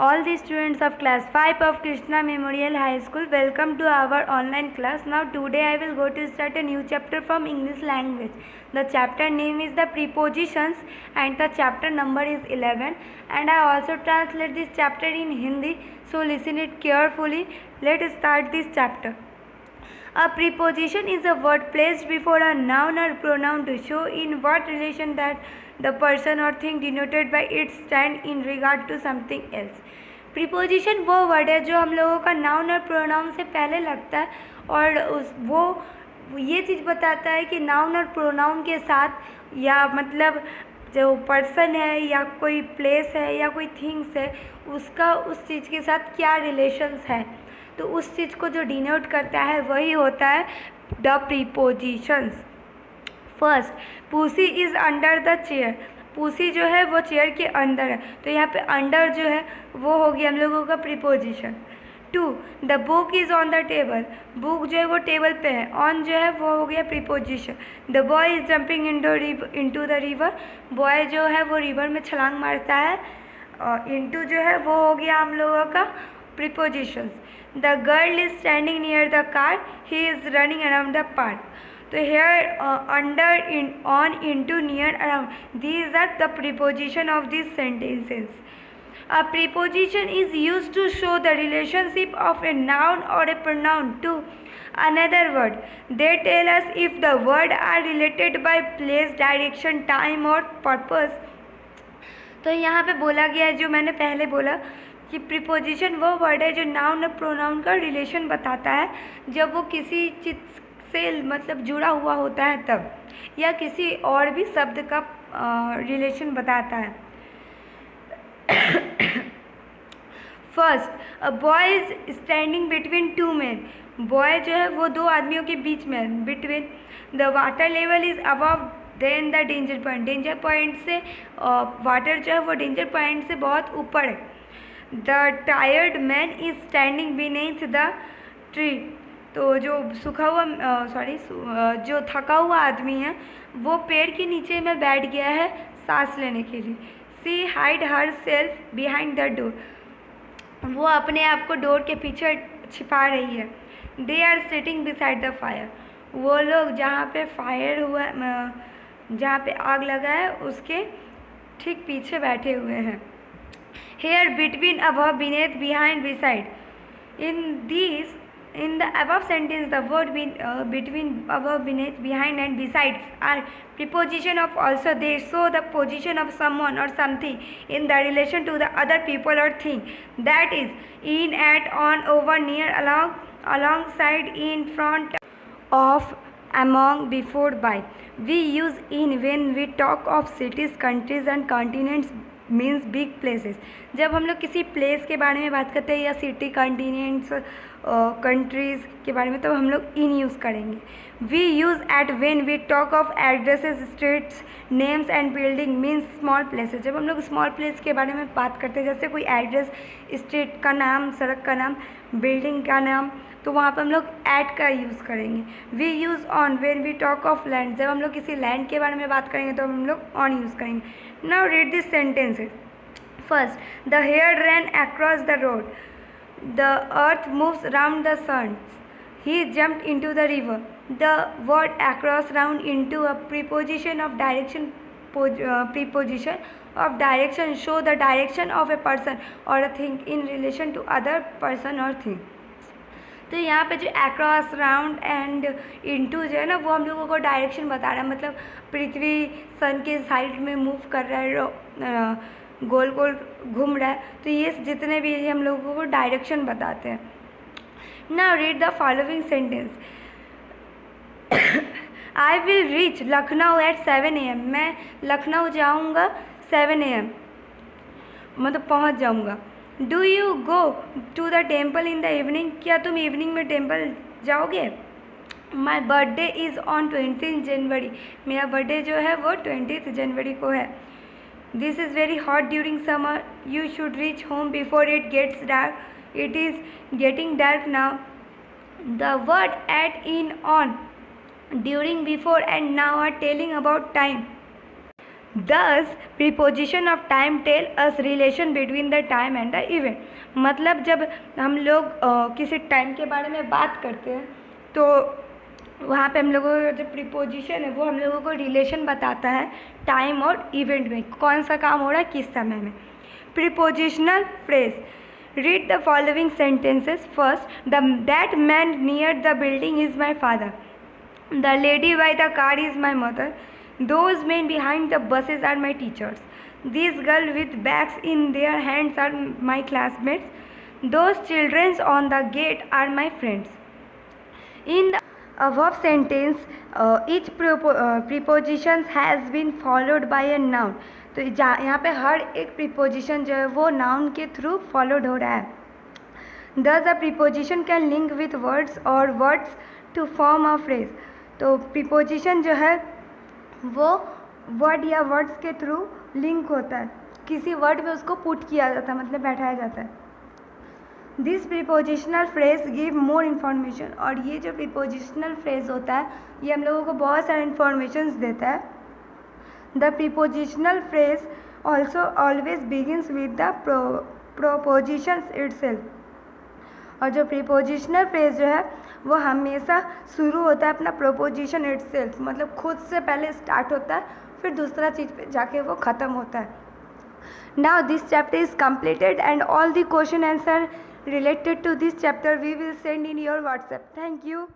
All the students of class 5 of Krishna Memorial High School, welcome to our online class. Now today I will go to start a new chapter from English language. The chapter name is the prepositions and the chapter number is 11, and I also translate this chapter in Hindi, so listen it carefully. Let's start this chapter. A preposition is a word placed before a noun or pronoun to show in what relation that the person or thing denoted by it stand in regard to something else. Preposition वो word है जो हम लोगों का noun और pronoun से पहले लगता है और वो ये चीज़ बताता है कि नाउन और प्रोनाउन के साथ या मतलब जो पर्सन है या कोई प्लेस है या कोई थिंग्स है उसका उस चीज़ के साथ क्या रिलेशंस है, तो उस चीज़ को जो डिनोट करता है वही होता है the prepositions. First, pussy is under the chair. Pussy जो है वो चेयर के अंदर है, तो यहाँ पे अंडर जो है वो हो गया हम लोगों का preposition. 2, the book is on the table. Book जो है वो टेबल पे है. ऑन जो है वो हो गया preposition. The boy is jumping into the river. Boy जो है वो रिवर में छलांग मारता है. इनटू जो है वो हो गया हम लोगों का prepositions. The girl is standing near the car. He is running around the park. तो here under, in, on, into, near, around, these are the preposition of these sentences. A preposition is used to show the relationship of a noun or a pronoun to another word. They tell us if the word are related by place, direction, time or purpose. तो यहाँ पे बोला गया है, जो मैंने पहले बोला कि प्रीपोजिशन वो वर्ड है जो नाउन और प्रोनाउन का रिलेशन बताता है जब वो किसी चीज़ से मतलब जुड़ा हुआ होता है तब, या किसी और भी शब्द का रिलेशन बताता है. First, a boy is standing between two man. Boy जो है वो दो आदमियों के बीच में है. Between, the water level is above then the danger point. Danger point से वाटर जो है वो डेंजर पॉइंट से बहुत ऊपर है. The tired man is standing beneath the tree. तो जो सूखा हुआ जो थका हुआ आदमी है वो पेड़ के नीचे में बैठ गया है सांस लेने के लिए. She hide herself behind the door. वो अपने आप को डोर के पीछे छिपा रही है. They are sitting beside the fire. वो लोग जहाँ पे फायर हुआ, जहाँ पे आग लगा है उसके ठीक पीछे बैठे हुए हैं. Here, between, above, beneath, behind, beside. In the above sentence, the word between, above, beneath, behind and besides are preposition of also. They show the position of someone or something in the relation to the other people or thing. That is, in, at, on, over, near, along, alongside, in, front of, among, before, by. We use in when we talk of cities, countries and continents, means big places. जब हम लोग किसी place के बारे में बात करते हैं या सिटी, कॉन्टिनेंट्स, कंट्रीज़ के बारे में, तो हम लोग इन यूज़ करेंगे. We use at when we talk of addresses, streets, names and building means small places. जब हम लोग स्मॉल प्लेस के बारे में बात करते हैं, जैसे कोई एड्रेस, स्ट्रीट का नाम, सड़क का नाम, बिल्डिंग का नाम, तो वहाँ पर हम लोग एट का यूज़ करेंगे. We use on when we talk of land. जब हम लोग किसी लैंड के बारे में बात करेंगे तो हम लोग ऑन यूज़ करेंगे. Now read this sentences. First, the hare ran across the road. The earth moves round the sun. He jumped into the river. The word across round into a preposition of direction. Preposition of direction show the direction of a person or a thing in relation to other person or thing. तो यहाँ पे जो across, round and into जो है ना, वो हम लोगों को डायरेक्शन बता रहा है. मतलब पृथ्वी सन के साइड में मूव कर रहा है, गोल गोल घूम रहा है, तो ये जितने भी हम लोगों को डायरेक्शन बताते हैं. Now read the following sentence. I will reach Lucknow at 7 AM. मैं लखनऊ जाऊँगा 7 AM, मतलब पहुँच जाऊँगा. Do you go to the temple in the evening. क्या तुम इवनिंग में टेम्पल जाओगे. My birthday is on 20 January. मेरा बर्थडे जो है वो 20 जनवरी को है. This is very hot during summer. You should reach home before it gets dark. It is getting dark now. The word at, in, on, during, before and now are telling about time. Thus, preposition of time tell us relation between the time and the event. मतलब जब हम लोग किसी time के बारे में बात करते हैं तो वहाँ पे हम लोगों का जो प्रीपोजिशन है वो हम लोगों को रिलेशन बताता है टाइम और इवेंट में, कौन सा काम हो रहा है किस समय में. Prepositional phrase. Read the following sentences. First, that man near the building is my father. The lady by the car is my mother. Those men behind the buses are my teachers. These girls with bags in their hands are my classmates. Those children on the gate are my friends. In the above sentence, each preposition has been followed by a noun. तो यहाँ पे हर एक preposition जो है वो noun के through followed हो रहा है. Thus a preposition can link with words or words to form a phrase. तो preposition जो है वो वर्ड या वर्ड्स के थ्रू लिंक होता है, किसी वर्ड में उसको पुट किया जाता है, मतलब बैठाया जाता है. This prepositional phrase give more information. और ये जो प्रीपोजिशनल फ्रेज होता है ये हम लोगों को बहुत सारे इन्फॉर्मेशंस देता है. The prepositional phrase also always begins with the propositions itself. और जो प्रीपोजिशनल फ्रेज जो है वो हमेशा शुरू होता है अपना प्रोपोजिशन इटसेल्फ, मतलब खुद से पहले स्टार्ट होता है फिर दूसरा चीज़ पे जाके वो ख़त्म होता है. Now this chapter is completed and all the question answer related to this chapter we will send in your WhatsApp. Thank you.